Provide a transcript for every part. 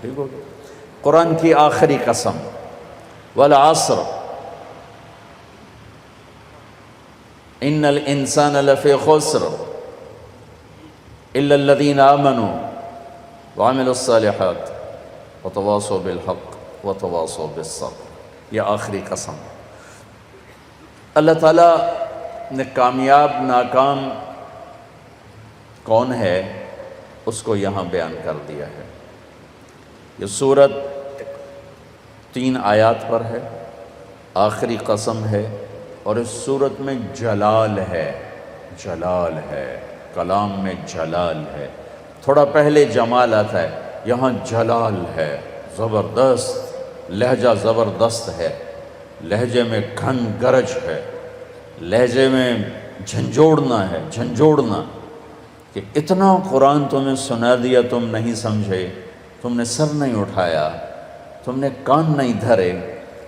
ٹھیک ہو گیا۔ قرآن کی آخری قسم، والعصر ان الانسان لفی خسر الا الذین آمنوا وعملوا الصالحات وتواصوا بالحق وتواصوا بالصبر۔ یہ آخری قسم۔ اللہ تعالیٰ نے کامیاب ناکام کون ہے اس کو یہاں بیان کر دیا ہے۔ یہ سورت 3 آیات پر ہے، آخری قسم ہے، اور اس سورت میں جلال ہے، جلال ہے، کلام میں جلال ہے۔ تھوڑا پہلے جمال آتا ہے، یہاں جلال ہے، زبردست، لہجہ زبردست ہے، لہجے میں گھن گرج ہے، لہجے میں جھنجھوڑنا ہے، جھنجھوڑنا، کہ اتنا قرآن تمہیں سنا دیا تم نہیں سمجھے، تم نے سر نہیں اٹھایا، تم نے کان نہیں دھرے،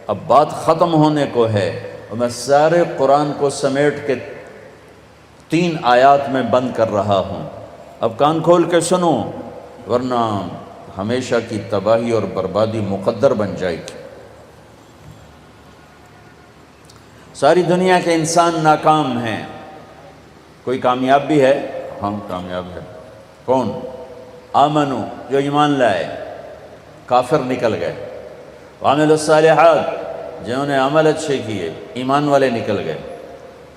اب بات ختم ہونے کو ہے، اور میں سارے قرآن کو سمیٹ کے 3 آیات میں بند کر رہا ہوں۔ اب کان کھول کے سنو، ورنہ ہمیشہ کی تباہی اور بربادی مقدر بن جائے گی۔ ساری دنیا کے انسان ناکام ہیں، کوئی کامیاب بھی ہے؟ ہاں کامیاب ہے۔ کون؟ آمنو، جو ایمان لائے، کافر نکل گئے، وعملوا الصالحات، جنہوں نے عمل اچھے کیے، ایمان والے نکل گئے،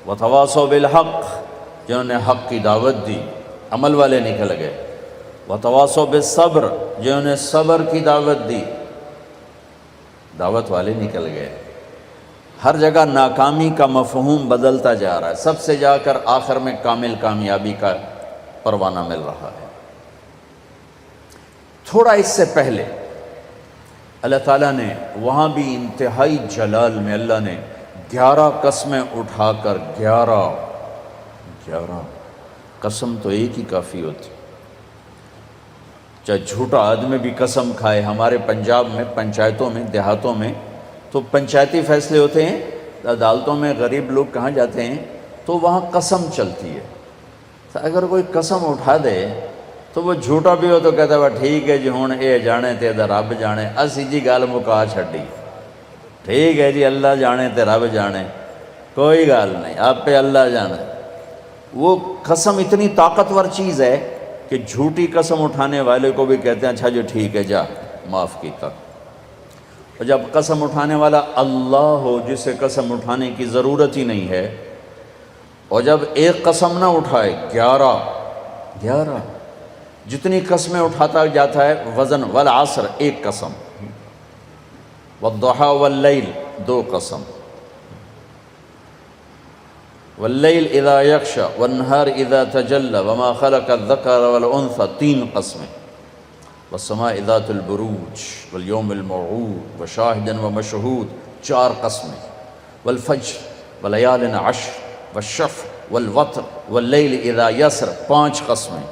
وتواصوا بالحق، جنہوں نے حق کی دعوت دی، عمل والے نکل گئے، وتواصوا بالصبر، جنہوں نے صبر کی دعوت دی، دعوت والے نکل گئے۔ ہر جگہ ناکامی کا مفہوم بدلتا جا رہا ہے، سب سے جا کر آخر میں کامل کامیابی کا پروانہ مل رہا ہے۔ تھوڑا اس سے پہلے اللہ تعالیٰ نے وہاں بھی انتہائی جلال میں اللہ نے 11 قسمیں اٹھا کر 11 قسم تو ایک ہی کافی ہوتی، چاہے جھوٹا آدمی بھی قسم کھائے۔ ہمارے پنجاب میں پنچایتوں میں دیہاتوں میں تو پنچایتی فیصلے ہوتے ہیں، عدالتوں میں غریب لوگ کہاں جاتے ہیں تو وہاں قسم چلتی ہے۔ تو اگر کوئی قسم اٹھا دے تو وہ جھوٹا بھی ہو تو کہتا ہے ٹھیک ہے جی ہوں اے جانے تے رب جانے، اسی جی گل مکا چھڈی، ٹھیک ہے جی اللہ جانے تے رب جانے، کوئی گل نہیں، آپ پہ اللہ جانے۔ وہ قسم اتنی طاقتور چیز ہے کہ جھوٹی قسم اٹھانے والے کو بھی کہتے ہیں اچھا جو ٹھیک ہے جا معاف کیتا۔ اور جب قسم اٹھانے والا اللہ ہو جسے قسم اٹھانے کی ضرورت ہی نہیں ہے، اور جب ایک قسم نہ اٹھائے 11 جتنی قسمیں اٹھاتا جاتا ہے وزن، والعصر ایک قسم، والضحى واللیل 2 قسم، واللیل اذا یغشی والنہار اذا تجلی وما خلق الذکر والانثى 3 قسمیں، والسماء ذات البروج والیوم الموعود وشاہد ومشہود 4 قسمیں، والفجر ولیال عشر والشفع والوتر واللیل اذا یسر 5 قسمیں۔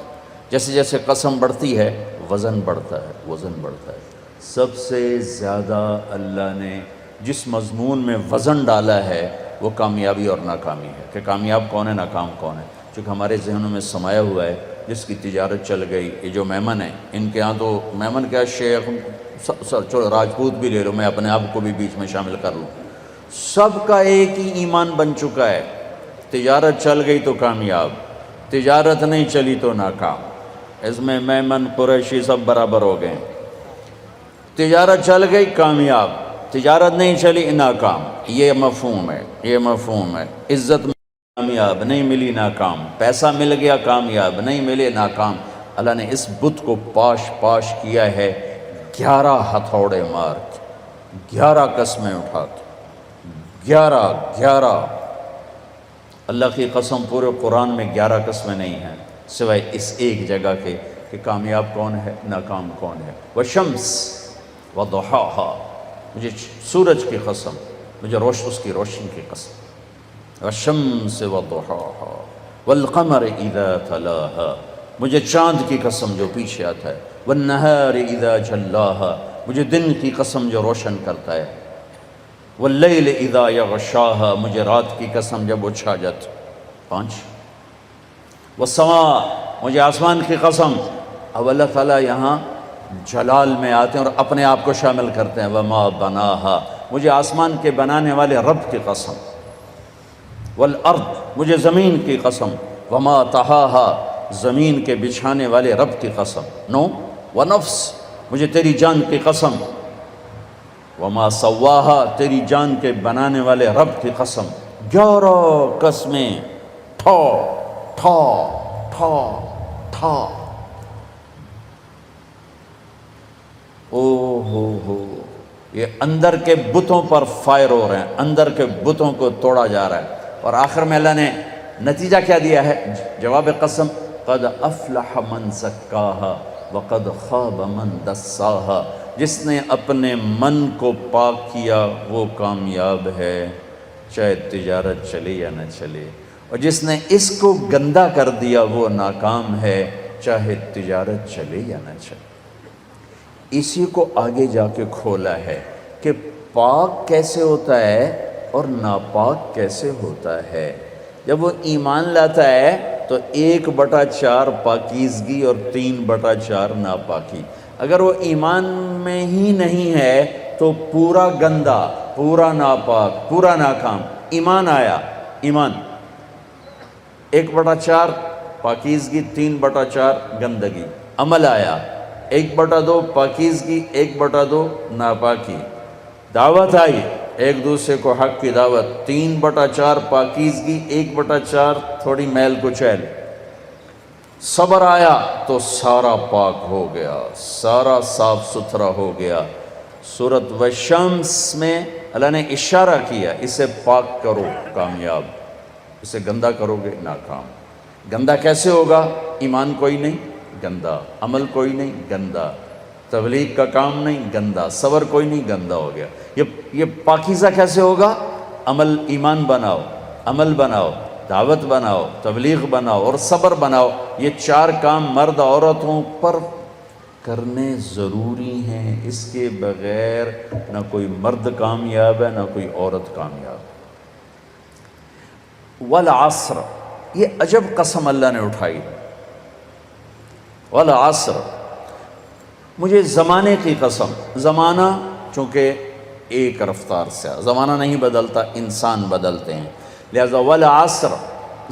جیسے جیسے قسم بڑھتی ہے وزن بڑھتا ہے، وزن بڑھتا ہے۔ سب سے زیادہ اللہ نے جس مضمون میں وزن ڈالا ہے وہ کامیابی اور ناکامی ہے، کہ کامیاب کون ہے، ناکام کون ہے۔ چونکہ ہمارے ذہنوں میں سمایا ہوا ہے جس کی تجارت چل گئی، یہ جو میمن ہیں ان کے ہاں تو میمن کیا شیخ چلو راجپوت بھی لے لو، میں اپنے آپ کو بھی بیچ میں شامل کر لوں، سب کا ایک ہی ایمان بن چکا ہے، تجارت چل گئی تو کامیاب، تجارت نہیں چلی تو ناکام۔ اس میں میمن قریشی سب برابر ہو گئے، تجارت چل گئی کامیاب، تجارت نہیں چلی ناکام۔ یہ مفہوم ہے، یہ مفہوم ہے۔ عزت کامیاب نہیں ملی ناکام، پیسہ مل گیا کامیاب نہیں ملے ناکام۔ اللہ نے اس بت کو پاش کیا ہے 11 ہتھوڑے مار کے، 11 قسمیں اٹھا کے، 11 اللہ کی قسم پورے قرآن میں 11 قسمیں نہیں ہیں سوائے اس ایک جگہ کے کہ کامیاب کون ہے، ناکام کون ہے۔ والشمس وضحاها، مجھے سورج کی قسم، مجھے اس کی روشنی کی قسم، والشمس وضحاها والقمر اذا تلاها، مجھے چاند کی قسم جو پیچھے آتا ہے، والنہار اذا جلاها، مجھے دن کی قسم جو روشن کرتا ہے، واللیل اذا یغشاها، مجھے رات کی قسم جب وہ چھا جاتا۔ 5 والسماء، مجھے آسمان کی قسم۔ اب اللہ تعالیٰ یہاں جلال میں آتے ہیں اور اپنے آپ کو شامل کرتے ہیں، وما بناہا، مجھے آسمان کے بنانے والے رب کی قسم، والارض، مجھے زمین کی قسم، وما طحاہا، زمین کے بچھانے والے رب کی قسم، نو، ونفس، مجھے تیری جان کی قسم، وما سواہا، تیری جان کے بنانے والے رب کی قسم، 11 قسمیں، ٹھا ٹھا ٹھا ٹھا، او ہو، یہ اندر کے بتوں پر فائر ہو رہے ہیں، اندر کے بتوں کو توڑا جا رہا ہے، اور آخر میں اللہ نے نتیجہ کیا دیا ہے؟ جواب قسم، قد افلح من زکاہا وقد خاب من دساہا، جس نے اپنے من کو پاک کیا وہ کامیاب ہے، چاہے تجارت چلے یا نہ چلے، اور جس نے اس کو گندا کر دیا وہ ناکام ہے، چاہے تجارت چلے یا نہ چلے۔ اسی کو آگے جا کے کھولا ہے کہ پاک کیسے ہوتا ہے اور ناپاک کیسے ہوتا ہے۔ جب وہ ایمان لاتا ہے تو 1/4 پاکیزگی اور 3/4 ناپاکی۔ اگر وہ ایمان میں ہی نہیں ہے تو پورا گندا، پورا ناپاک، پورا ناکام۔ ایمان آیا، ایمان 1/4 پاکیزگی، 3/4 گندگی۔ عمل آیا، 1/2 پاکیزگی، 1/2 ناپاکی۔ دعوت آئی، ایک دوسرے کو حق کی دعوت، 3/4 پاکیزگی، 1/4 تھوڑی میل کچیل۔ صبر آیا تو سارا پاک ہو گیا، سارا صاف ستھرا ہو گیا۔ سورۃ والشمس میں اللہ نے اشارہ کیا، اسے پاک کرو کامیاب، اسے گندا کرو گے ناکام۔ گندا کیسے ہوگا؟ ایمان کوئی نہیں، گندا، عمل کوئی نہیں، گندا، تبلیغ کا کام نہیں، گندا، صبر کوئی نہیں، گندا ہو گیا۔ یہ پاکیزہ کیسے ہوگا؟ عمل، ایمان بناؤ، عمل بناؤ، دعوت بناؤ، تبلیغ بناؤ اور صبر بناؤ۔ یہ 4 کام مرد عورتوں پر کرنے ضروری ہیں، اس کے بغیر نہ کوئی مرد کامیاب ہے نہ کوئی عورت کامیاب۔ والعصر، یہ عجب قسم اللہ نے اٹھائی، والعصر، مجھے زمانے کی قسم۔ زمانہ چونکہ ایک رفتار سے، زمانہ نہیں بدلتا، انسان بدلتے ہیں، لہذا والعصر،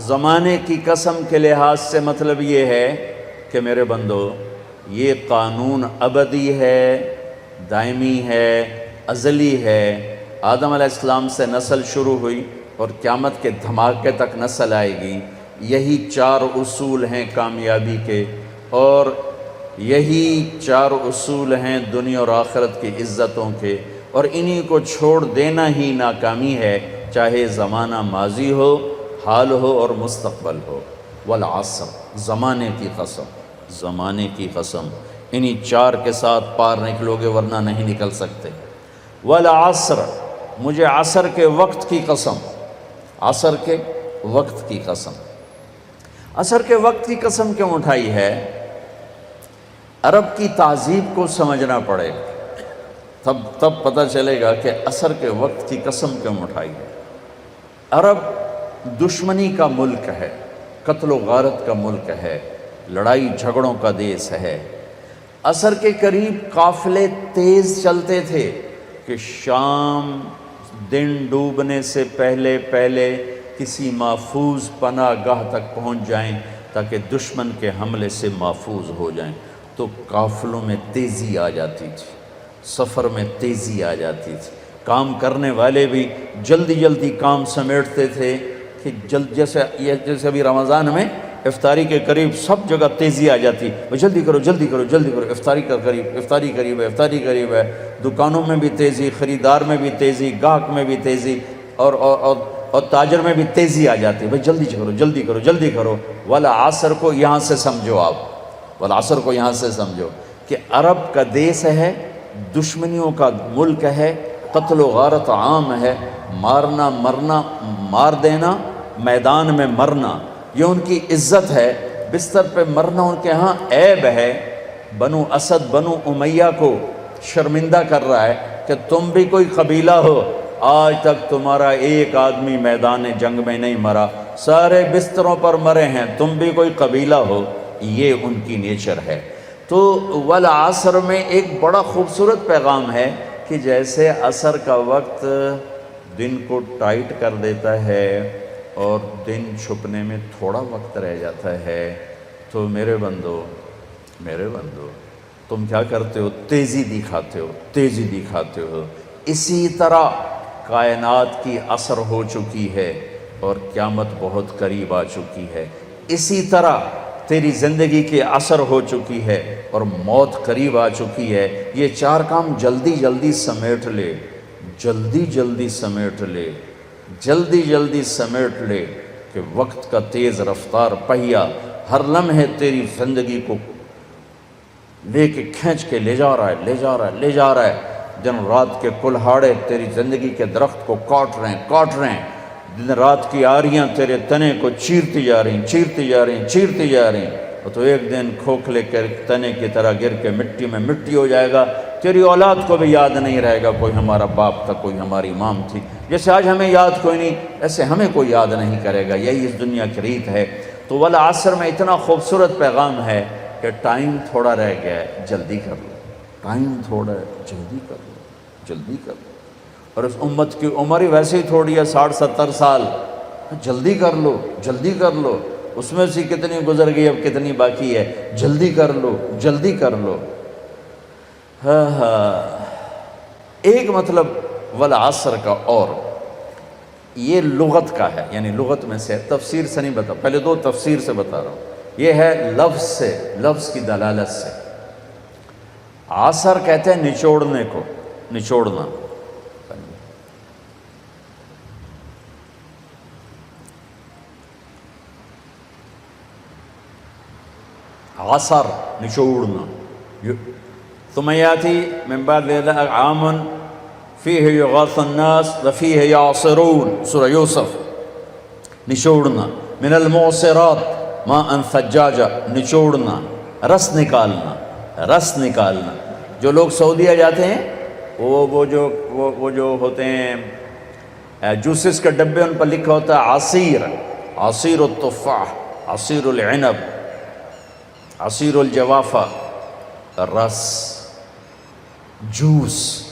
زمانے کی قسم کے لحاظ سے مطلب یہ ہے کہ میرے بندو، یہ قانون ابدی ہے، دائمی ہے، ازلی ہے۔ آدم علیہ السلام سے نسل شروع ہوئی اور قیامت کے دھماکے تک نسل آئے گی۔ یہی 4 اصول ہیں کامیابی کے، اور یہی 4 اصول ہیں دنیا اور آخرت کی عزتوں کے، اور انہی کو چھوڑ دینا ہی ناکامی ہے، چاہے زمانہ ماضی ہو، حال ہو اور مستقبل ہو۔ والعصر، زمانے کی قسم، زمانے کی قسم، انہی 4 کے ساتھ پار نکلو گے ورنہ نہیں نکل سکتے۔ والعصر، مجھے عصر کے وقت کی قسم، عصر کے وقت کی قسم۔ عصر کے وقت کی قسم کیوں اٹھائی ہے؟ عرب کی تہذیب کو سمجھنا پڑے، تب پتہ چلے گا کہ عصر کے وقت کی قسم کیوں اٹھائی ہے۔ عرب دشمنی کا ملک ہے، قتل و غارت کا ملک ہے، لڑائی جھگڑوں کا دیس ہے۔ عصر کے قریب قافلے تیز چلتے تھے کہ شام دن ڈوبنے سے پہلے کسی محفوظ پناہ گاہ تک پہنچ جائیں تاکہ دشمن کے حملے سے محفوظ ہو جائیں۔ تو قافلوں میں تیزی آ جاتی تھی، سفر میں تیزی آ جاتی تھی، کام کرنے والے بھی جلدی کام سمیٹتے تھے کہ جیسے ابھی رمضان میں افطاری کے قریب سب جگہ تیزی آ جاتی، وہ جلدی کرو، افطاری قریب ہے۔ دکانوں میں بھی تیزی، خریدار میں بھی تیزی، گاہک میں بھی تیزی، اور تاجر میں بھی تیزی آ جاتی، بھائی جلدی کرو۔ والعصر کو یہاں سے سمجھو، آپ والعصر کو یہاں سے سمجھو کہ عرب کا دیس ہے، دشمنیوں کا ملک ہے، قتل و غارت عام ہے، مارنا مرنا، مار دینا، میدان میں مرنا، یہ ان کی عزت ہے۔ بستر پہ مرنا ان کے ہاں عیب ہے۔ بنو اسد، بنو امیہ کو شرمندہ کر رہا ہے کہ تم بھی کوئی قبیلہ ہو، آج تک تمہارا ایک آدمی میدان جنگ میں نہیں مرا، سارے بستروں پر مرے ہیں، تم بھی کوئی قبیلہ ہو۔ یہ ان کی نیچر ہے۔ تو والعصر میں ایک بڑا خوبصورت پیغام ہے کہ جیسے عصر کا وقت دن کو ٹائٹ کر دیتا ہے اور دن چھپنے میں تھوڑا وقت رہ جاتا ہے، تو میرے بندو تم کیا کرتے ہو؟ تیزی دکھاتے ہو۔ اسی طرح کائنات کی عصر ہو چکی ہے اور قیامت بہت قریب آ چکی ہے، اسی طرح تیری زندگی کی عصر ہو چکی ہے اور موت قریب آ چکی ہے۔ یہ چار کام جلدی جلدی سمیٹ لے، جلدی سمیٹ لے کہ وقت کا تیز رفتار پہیا ہر لمحے تیری زندگی کو لے کے کھینچ کے لے جا رہا ہے۔ دن رات کے کلہاڑے تیری زندگی کے درخت کو کاٹ رہے ہیں، دن رات کی آریاں تیرے تنے کو چیرتی جا رہی ہیں، اور تو ایک دن کھوکھلے کے تنے کی طرح گر کے مٹی میں مٹی ہو جائے گا۔ تیری اولاد کو بھی یاد نہیں رہے گا کوئی ہمارا باپ تھا، کوئی ہماری مام تھی۔ جیسے آج ہمیں یاد کوئی نہیں، ایسے ہمیں کوئی یاد نہیں کرے گا۔ یہی اس دنیا کی ریت ہے۔ تو والعصر میں اتنا خوبصورت پیغام ہے کہ ٹائم تھوڑا رہ گیا ہے، جلدی کر لو، جلدی کر لو۔ اور اس امت کی عمر ہی ویسے ہی تھوڑی ہے، 60-70 سال، جلدی کر لو۔ اس میں سے کتنی گزر گئی، اب کتنی باقی ہے، جلدی کر لو۔ ایک مطلب والعصر کا، اور یہ لغت کا ہے، یعنی لغت میں سے، تفسیر سے نہیں بتا، پہلے دو تفسیر سے بتا رہا ہوں۔ یہ ہے لفظ سے، لفظ کی دلالت سے۔ عصر کہتے ہیں نچوڑنے کو، نچوڑنا۔ عصر نچوڑنا۔ ثم یاتی من بعد ذلك عام فیہ یغاث الناس وفیہ یعصرون، سورہ یوسف۔ نچوڑنا۔ من المعصرات ماء ثجاجا، نچوڑنا، رس نکالنا۔ جو لوگ سعودیہ جاتے ہیں وہ جو ہوتے ہیں جوسز کے ڈبے، ان پر لکھا ہوتا ہے عصیر التفاح، عصیر العنب، عصیر الجوافہ، رس، جوس۔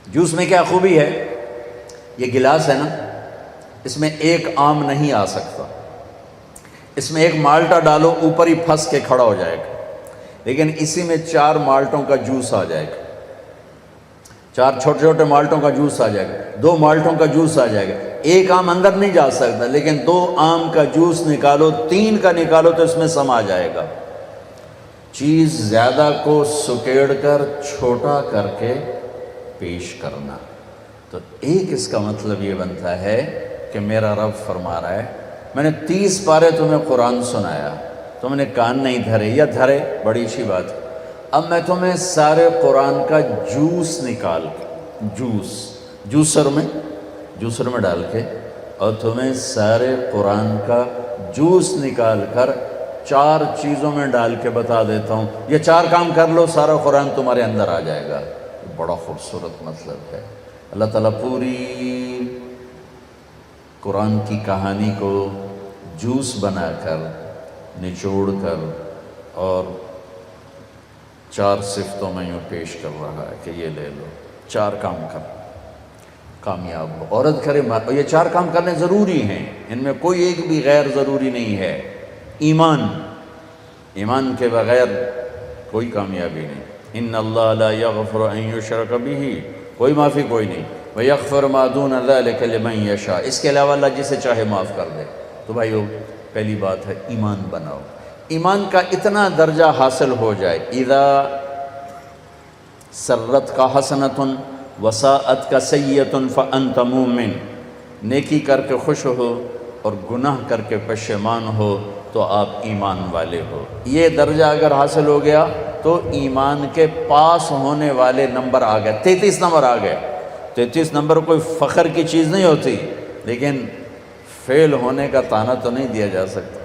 جوس میں کیا خوبی ہے؟ یہ گلاس ہے نا، اس میں ایک آم نہیں آ سکتا، اس میں ایک مالٹا ڈالو اوپر ہی پھنس کے کھڑا ہو جائے گا، لیکن اسی میں 4 مالٹوں کا جوس آ جائے گا، 4 چھوٹے چھوٹے مالٹوں کا جوس آ جائے گا، 2 مالٹوں کا جوس آ جائے گا۔ ایک آم اندر نہیں جا سکتا، لیکن 2 آم کا جوس نکالو، 3 کا نکالو تو اس میں سما جائے گا۔ چیز زیادہ کو سکیڑ کر چھوٹا کر کے پیش کرنا، تو ایک اس کا مطلب یہ بنتا ہے کہ میرا رب فرما رہا ہے، میں نے 30 پارے تمہیں قرآن سنایا، تم نے کان نہیں دھرے، یا دھرے بڑی اچھی بات، اب میں تمہیں سارے قرآن کا جوس نکال کے، جوسر میں ڈال کے، اور تمہیں سارے قرآن کا جوس نکال کر 4 چیزوں میں ڈال کے بتا دیتا ہوں، یہ 4 کام کر لو، سارا قرآن تمہارے اندر آ جائے گا۔ بڑا خوبصورت مطلب ہے۔ اللہ تعالیٰ پوری قرآن کی کہانی کو جوس بنا کر، نچوڑ کر، اور 4 صفتوں میں یوں پیش کر رہا ہے کہ یہ لے لو، 4 کام کر، کامیاب ہو۔ عورت کرے، یہ 4 کام کرنے ضروری ہیں، ان میں کوئی ایک بھی غیر ضروری نہیں ہے۔ ایمان کے بغیر کوئی کامیابی نہیں۔ ان اللہ لا یغفر ان یشرک بہ، کوئی معافی کوئی نہیں، ویغفر ما دون ذلک لمن یشاء، اس کے علاوہ اللہ جسے چاہے معاف کر دے۔ تو بھائیو، پہلی بات ہے ایمان بناؤ۔ ایمان کا اتنا درجہ حاصل ہو جائے، اذا سرت کا حسنۃ وساءت کا سیئۃ فانت مومن، نیکی کر کے خوش ہو اور گناہ کر کے پشیمان ہو تو آپ ایمان والے ہو۔ یہ درجہ اگر حاصل ہو گیا تو ایمان کے پاس ہونے والے نمبر آ گئے، 33 نمبر آ گئے۔ 33 نمبر کوئی فخر کی چیز نہیں ہوتی، لیکن فیل ہونے کا طعنہ تو نہیں دیا جا سکتا۔